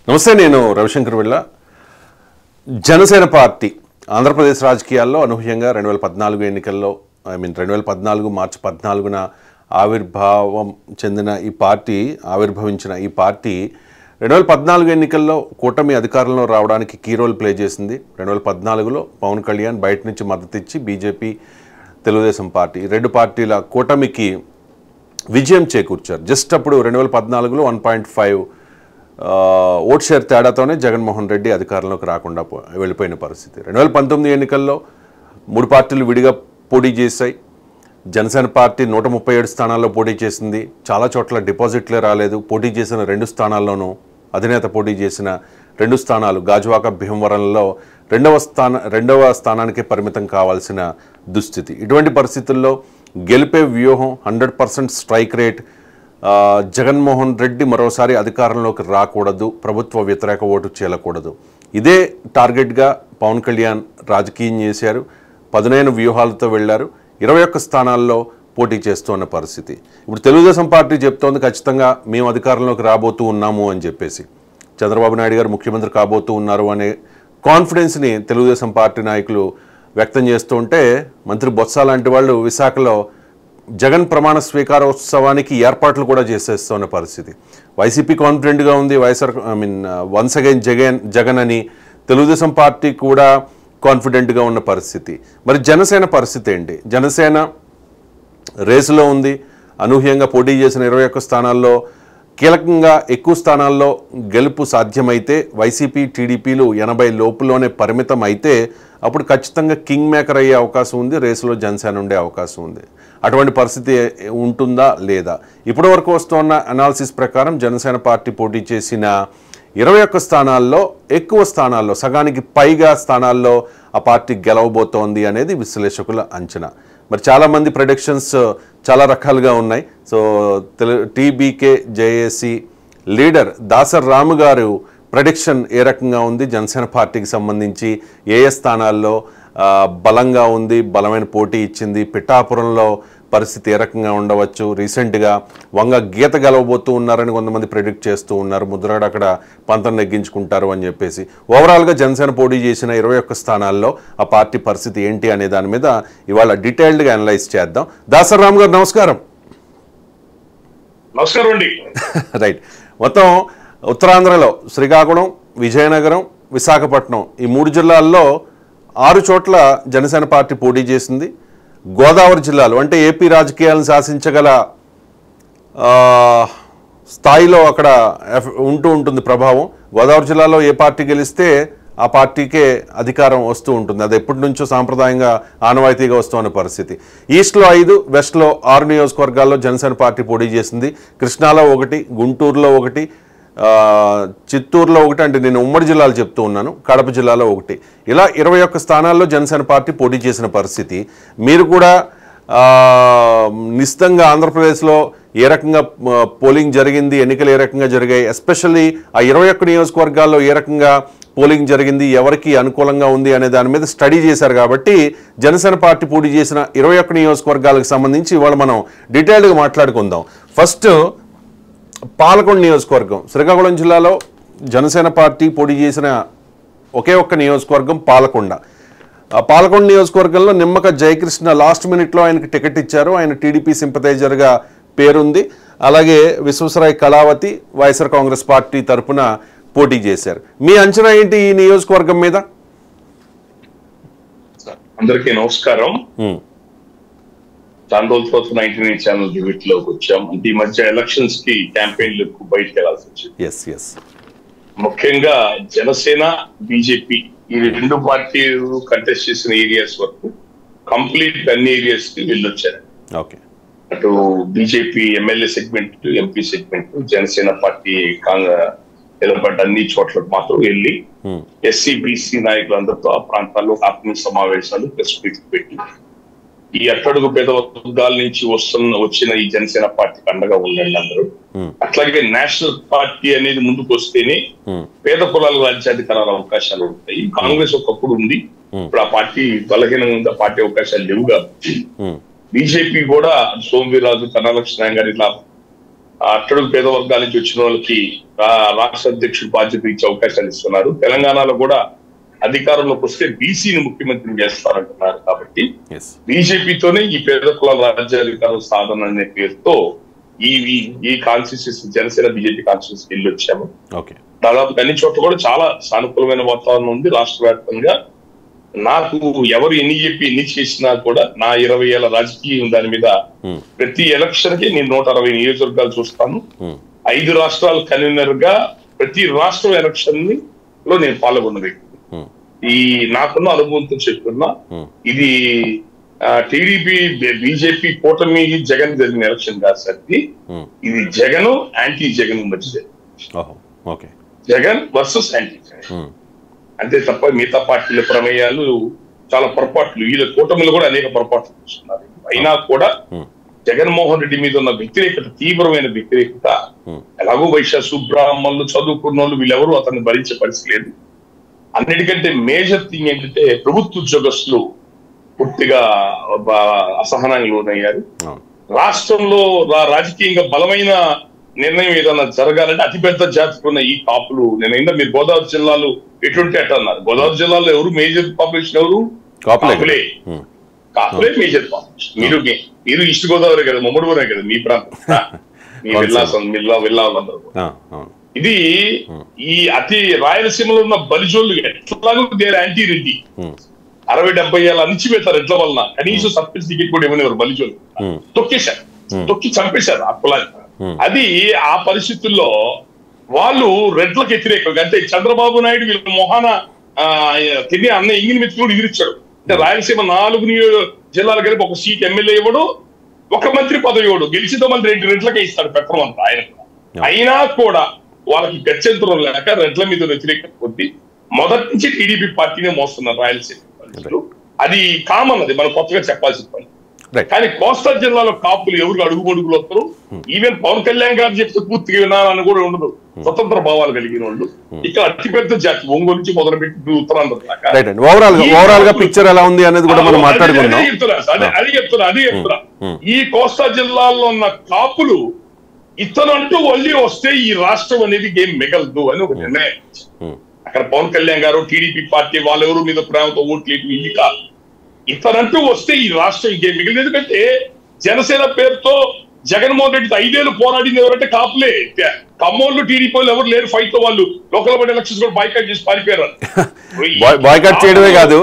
నమస్తే, నేను రవిశంకర్ విళ్ళ. జనసేన పార్టీ ఆంధ్రప్రదేశ్ రాజకీయాల్లో అనూహ్యంగా 2014 ఎన్నికల్లో 2014 మార్చి 14న ఆవిర్భవించిన ఈ పార్టీ 2014 ఎన్నికల్లో కూటమి అధికారంలో రావడానికి కీ రోల్ ప్లే చేసింది. 2014లో పవన్ కళ్యాణ్ బయట నుంచి మద్దతు ఇచ్చి బీజేపీ, తెలుగుదేశం పార్టీ రెండు పార్టీల కూటమికి విజయం చేకూర్చారు. జస్ట్ అప్పుడు 2014లో 1.5 ఓట్ షేర్ తేడాతోనే జగన్మోహన్ రెడ్డి అధికారంలోకి రాకుండా వెళ్ళిపోయిన పరిస్థితి. 2019 ఎన్నికల్లో 3 పార్టీలు విడిగా పోటీ చేశాయి. జనసేన పార్టీ 137 స్థానాల్లో పోటీ చేసింది. చాలా చోట్ల డిపాజిట్లే రాలేదు. పోటీ చేసిన 2 స్థానాల్లోనూ అధినేత పోటీ చేసిన 2 స్థానాలు గాజువాక, భీమవరంలో రెండవ స్థానానికే పరిమితం కావాల్సిన దుస్థితి. ఇటువంటి పరిస్థితుల్లో గెలిపే వ్యూహం 100% స్ట్రైక్ రేట్, జగన్మోహన్ రెడ్డి మరోసారి అధికారంలోకి రాకూడదు, ప్రభుత్వ వ్యతిరేక ఓటు చేయకూడదు, ఇదే టార్గెట్గా పవన్ కళ్యాణ్ రాజకీయం చేశారు. పదునైన వ్యూహాలతో వెళ్లారు. 21 స్థానాల్లో పోటీ చేస్తున్న పరిస్థితి. ఇప్పుడు తెలుగుదేశం పార్టీ చెప్తోంది ఖచ్చితంగా మేము అధికారంలోకి రాబోతూ ఉన్నాము అని చెప్పేసి. చంద్రబాబు నాయుడు గారు ముఖ్యమంత్రి కాబోతూ ఉన్నారు అనే కాన్ఫిడెన్స్ని తెలుగుదేశం పార్టీ నాయకులు వ్యక్తం చేస్తూ ఉంటే, మంత్రి బొత్స లాంటి వాళ్ళు విశాఖలో జగన్ ప్రమాణ స్వీకారోత్సవానికి ఏర్పాట్లు కూడా చేసేస్తున్న పరిస్థితి. వైసీపీ కాన్ఫిడెంట్గా ఉంది, వన్స్ అగైన్ జగన్ అని. తెలుగుదేశం పార్టీ కూడా కాన్ఫిడెంట్గా ఉన్న పరిస్థితి. మరి జనసేన పరిస్థితి ఏంటి? జనసేన రేసులో ఉంది. అనూహ్యంగా పోటీ చేసిన 21 స్థానాల్లో కీలకంగా ఎక్కువ స్థానాల్లో గెలుపు సాధ్యమైతే, వైసీపీ, టీడీపీలు 80 లోపులోనే పరిమితం అయితే అప్పుడు ఖచ్చితంగా కింగ్ మేకర్ అయ్యే అవకాశం ఉంది. రేసులో జనసేన ఉండే అవకాశం ఉంది. అటువంటి పరిస్థితి ఉంటుందా లేదా? ఇప్పటి వరకు వస్తున్న అనాలిసిస్ ప్రకారం జనసేన పార్టీ పోటీ చేసిన 21 స్థానాల్లో ఎక్కువ స్థానాల్లో, సగానికి పైగా స్థానాల్లో ఆ పార్టీ గెలవబోతోంది అనేది విశ్లేషకుల అంచనా. మరి చాలామంది ప్రెడిక్షన్స్ చాలా రకాలుగా ఉన్నాయి. So TBK JAC leader Dasari రాము గారు ప్రెడిక్షన్ ఏ రకంగా ఉంది? జనసేన పార్టీకి సంబంధించి ఏ స్థానాల్లో బలంగా ఉంది, బలమైన పోటీ ఇచ్చింది, పిఠాపురంలో పరిస్థితి ఏ రకంగా ఉండవచ్చు? రీసెంట్గా వంగ గీత గెలవబోతూ ఉన్నారని కొంతమంది ప్రెడిక్ట్ చేస్తూ ఉన్నారు. ముద్రగడ అక్కడ పంతం నెగ్గించుకుంటారు అని చెప్పేసి. ఓవరాల్గా జనసేన పోటీ చేసిన 21 స్థానాల్లో ఆ పార్టీ పరిస్థితి ఏంటి అనే దాని మీద ఇవాళ డీటెయిల్డ్గా అనలైజ్ చేద్దాం. దాసర్ రామ్ గారు నమస్కారం. నమస్కారం అండి. రైట్. మొత్తం ఉత్తరాంధ్రలో శ్రీకాకుళం, విజయనగరం, విశాఖపట్నం ఈ 3 జిల్లాల్లో 6 చోట్ల జనసేన పార్టీ పోటీ చేసింది. గోదావరి జిల్లాలు అంటే ఏపీ రాజకీయాలను శాసించగల స్థాయిలో అక్కడ ఉంటుంది ప్రభావం. గోదావరి జిల్లాలో ఏ పార్టీ గెలిస్తే ఆ పార్టీకే అధికారం వస్తూ ఉంటుంది. అది ఎప్పటి నుంచో సాంప్రదాయంగా ఆనవాయితీగా వస్తున్న పరిస్థితి. ఈస్ట్లో 5, వెస్ట్లో 6 నియోజకవర్గాల్లో జనసేన పార్టీ పోటీ చేసింది. కృష్ణాలో 1, గుంటూరులో 1, చిత్తూరులో 1, అంటే నేను ఉమ్మడి జిల్లాలు చెప్తూ ఉన్నాను, కడప జిల్లాలో 1, ఇలా 21 స్థానాల్లో జనసేన పార్టీ పోటీ చేసిన పరిస్థితి. మీరు కూడా నిశ్చితంగా ఆంధ్రప్రదేశ్లో ఏ రకంగా పోలింగ్ జరిగింది, ఎన్నికలు ఏ రకంగా జరిగాయి, ఎస్పెషల్లీ ఆ 21 నియోజకవర్గాల్లో ఏ రకంగా పోలింగ్ జరిగింది, ఎవరికి అనుకూలంగా ఉంది అనే దాని మీద స్టడీ చేశారు. కాబట్టి జనసేన పార్టీ పోటీ చేసిన 21 నియోజకవర్గాలకు సంబంధించి ఇవాళ మనం డీటెయిల్డ్గా మాట్లాడుకుందాం. ఫస్ట్ పాలకొండ నియోజకవర్గం. శ్రీకాకుళం జిల్లాలో జనసేన పార్టీ పోటీ చేసిన ఒకే ఒక్క నియోజకవర్గం పాలకొండ. ఆ పాలకొండ నియోజకవర్గంలో నిమ్మక జయకృష్ణ లాస్ట్ మినిట్లో ఆయనకి టికెట్ ఇచ్చారు. ఆయన టీడీపీ సింపథైజర్గా పేరుంది. అలాగే విశ్వేశ్వరయ్య కళావతి వైఎస్ఆర్ కాంగ్రెస్ పార్టీ తరఫున పోటీ చేశారు. మీ అంచనా ఏంటి ఈ నియోజకవర్గం మీద? అందరికీ నమస్కారం. చాలా రోజుల తర్వాత 99 ఛానల్ డిబేట్ లోకి వచ్చాం. అంటే ఈ మధ్య ఎలక్షన్స్ కి క్యాంపెయిన్లకు బయటకు వెళ్లాల్సి వచ్చింది. ముఖ్యంగా జనసేన, బీజేపీ ఈ 2 పార్టీలు కంటెస్ట్ చేసిన ఏరియాస్ వరకు కంప్లీట్ అన్ని ఏరియాస్ కి వెళ్ళొచ్చారు. అటు BJP MLA segment, MP segment, Janasena party నిలబడ్డ అన్ని చోట్లకు మాత్రం వెళ్ళి ఎస్సీ, బీసీ నాయకులందరితో ఆ ప్రాంతాల్లో ఆత్మీయ సమావేశాలు, ప్రెస్ మీట్ పెట్టి ఈ అట్టడుగు పేద వర్గాల నుంచి వచ్చిన ఈ జనసేన పార్టీకి అండగా ఉండండి అందరూ. అట్లాగే నేషనల్ పార్టీ అనేది ముందుకు వస్తేనే పేద కులాల రాజ్యాధికారాల అవకాశాలు ఉంటాయి. కాంగ్రెస్ ఒకప్పుడు ఉంది, ఇప్పుడు ఆ పార్టీ బలహీనంగా ఉంది, ఆ పార్టీ అవకాశాలు లేవు. కాబట్టి బీజేపీ కూడా సోమవీరాజు, కన్నాలక్ష్మణ గారు ఇట్లా అట్టడుగు పేద వర్గాల నుంచి వచ్చిన వాళ్ళకి రాష్ట్ర అధ్యక్షుడు బాధ్యత ఇచ్చే అవకాశాలు ఇస్తున్నారు. తెలంగాణలో కూడా అధికారంలోకి వస్తే బీసీని ముఖ్యమంత్రిని చేస్తారంటున్నారు. కాబట్టి బీజేపీతోనే ఈ పేద కులాల రాజ్యాధికారం సాధన అనే పేరుతో ఈ కాన్స్టిట్యూన్సీ జనసేన బీజేపీ కాన్స్టిట్యూన్సీకి వెళ్ళి వచ్చాము. దాదాపు అన్ని చోట్ల కూడా చాలా సానుకూలమైన వాతావరణం ఉంది రాష్ట్ర వ్యాప్తంగా. నాకు ఎవరు ఎన్ని చెప్పి ఎన్ని చేసినా కూడా నా 20 ఏళ్ల రాజకీయం దాని మీద ప్రతి ఎలక్షన్ కి నేను 160 నియోజకవర్గాలు చూస్తాను. 5 రాష్ట్రాల కన్వీనర్ గా ప్రతి రాష్ట్రం ఎలక్షన్ లో నేను పాల్గొన్న వ్యక్తి. ఈ నాకున్న అనుభవంతో చెప్తున్నా, ఇది టీడీపీ బీజేపీ కూటమి జగన్ జరిగిన ఎలక్షన్ కాదు సార్. ఇది జగన్ యాంటీ జగన్ మధ్య, జగన్ వర్సెస్ యాంటీ జగన్ అంతే తప్ప మిగతా పార్టీల ప్రమేయాలు చాలా పొరపాట్లు, వీళ్ళ కూటమిలో కూడా అనేక పొరపాట్లు చూస్తున్నారు. అయినా కూడా జగన్మోహన్ రెడ్డి మీద ఉన్న వ్యతిరేకత, తీవ్రమైన వ్యతిరేకత, ఎలాగో వైశ్య సుబ్రహ్మణులు చదువుకున్న వాళ్ళు వీళ్ళెవరూ అతన్ని భరించే పరిస్థితి లేదు. అన్నిటికంటే మేజర్ థింగ్ ఏంటంటే ప్రభుత్వ ఉద్యోగస్తులు పూర్తిగా అసహనానికి లోనయ్యారు. రాష్ట్రంలో రాజకీయంగా బలమైన నిర్ణయం ఏదన్నా జరగాలంటే అతిపెద్ద జాతికి ఉన్న ఈ కాపులు, నేను మీరు గోదావరి జిల్లాలో ఎటువంటి అట్ట అన్నారు. గోదావరి జిల్లాలో ఎవరు మేజర్ పాపులేషన్? ఎవరు? కాపులే. కాపులే మేజర్ పాపులేషన్. మీరు ఈస్ట్ గోదావరి కదా, ముమ్మడి గోదావరి కదా మీ ప్రాంతం, మీ వెళ్ళాలందరూ. ఇది ఈ అతి రాయలసీమలో ఉన్న బలిజోళ్ళు ఎట్లాగో దేర్ యాంటీ రెడ్డి 60-70 ఏళ్ళ అణిచివేశారు. ఎట్ల వలన కనీసం సర్పంచ్ టికెట్ కూడా ఇవ్వనివారు బలిజోళ్ళు. తొక్కేశారు, తొక్కి చంపేశారు ఆ కులాన్ని. అది ఆ పరిస్థితుల్లో వాళ్ళు రెడ్లకు వ్యతిరేకంగా, అంటే చంద్రబాబు నాయుడు వీళ్ళ మొహాన తిని అన్న ఇంగిని మెచ్చుకుని ఎదిరిచ్చాడు. అంటే రాయలసీమ 4 జిల్లాలు కలిపి ఒక సీట్ ఎమ్మెల్యే ఇవ్వడు, ఒక మంత్రి పదవి ఇవ్వడు, గెలిచిన మంత్రి రెడ్లకే ఇస్తాడు పెట్రోల్ అంతా ఆయన. అయినా కూడా వాళ్ళకి గత్యంతరం లేక రెడ్ల మీద వ్యతిరేకత కొద్ది మొదటి నుంచి టీడీపీ పార్టీనే మోస్తున్నారు రాయలసీమ. అది కామన్, అది మనం కొత్తగా చెప్పాల్సిన పని. కానీ కోస్తా జిల్లాలో కాపులు ఎవరు అడుగుబడుగులు వస్తారు. ఈవెన్ పవన్ కళ్యాణ్ గారు చెప్తే పూర్తిగా వినాలని కూడా ఉండదు. స్వతంత్ర భావాలు కలిగిన వాళ్ళు. ఇక్కడ అతిపెద్ద జాతి ఒంగోలు నుంచి మొదలుపెట్టి ఉత్తరాంధ్ర దాకా. అది చెప్తున్నా. ఈ కోస్తా జిల్లాలో ఉన్న కాపులు ఇతను అంటూ వల్లి వస్తే ఈ రాష్ట్రం అనేది గేమ్ మిగలదు అని ఒక నిర్ణయం. అక్కడ పవన్ కళ్యాణ్ గారు టీడీపీ పార్టీ వాళ్ళెవరు మీద ప్రేమతో ఓట్లేదు ఇల్లు కాదు. ఇతనంటూ వస్తే ఈ రాష్ట్రం ఇంకేం మిగిలింది. ఎందుకంటే జనసేన పేరుతో జగన్మోహన్ రెడ్డి 5 ఏళ్ళు పోరాడింది ఎవరంటే కాపులే. ఖమ్మంలో టీడీపీ వాళ్ళు ఎవరు లేరు ఫైట్ లో. వాళ్ళు లోకల్ బాడీ ఎలక్షన్స్ కూడా బాయ్కాట్ చేసి పారిపోయారు. బాయ్కాట్ చేయడమే కాదు,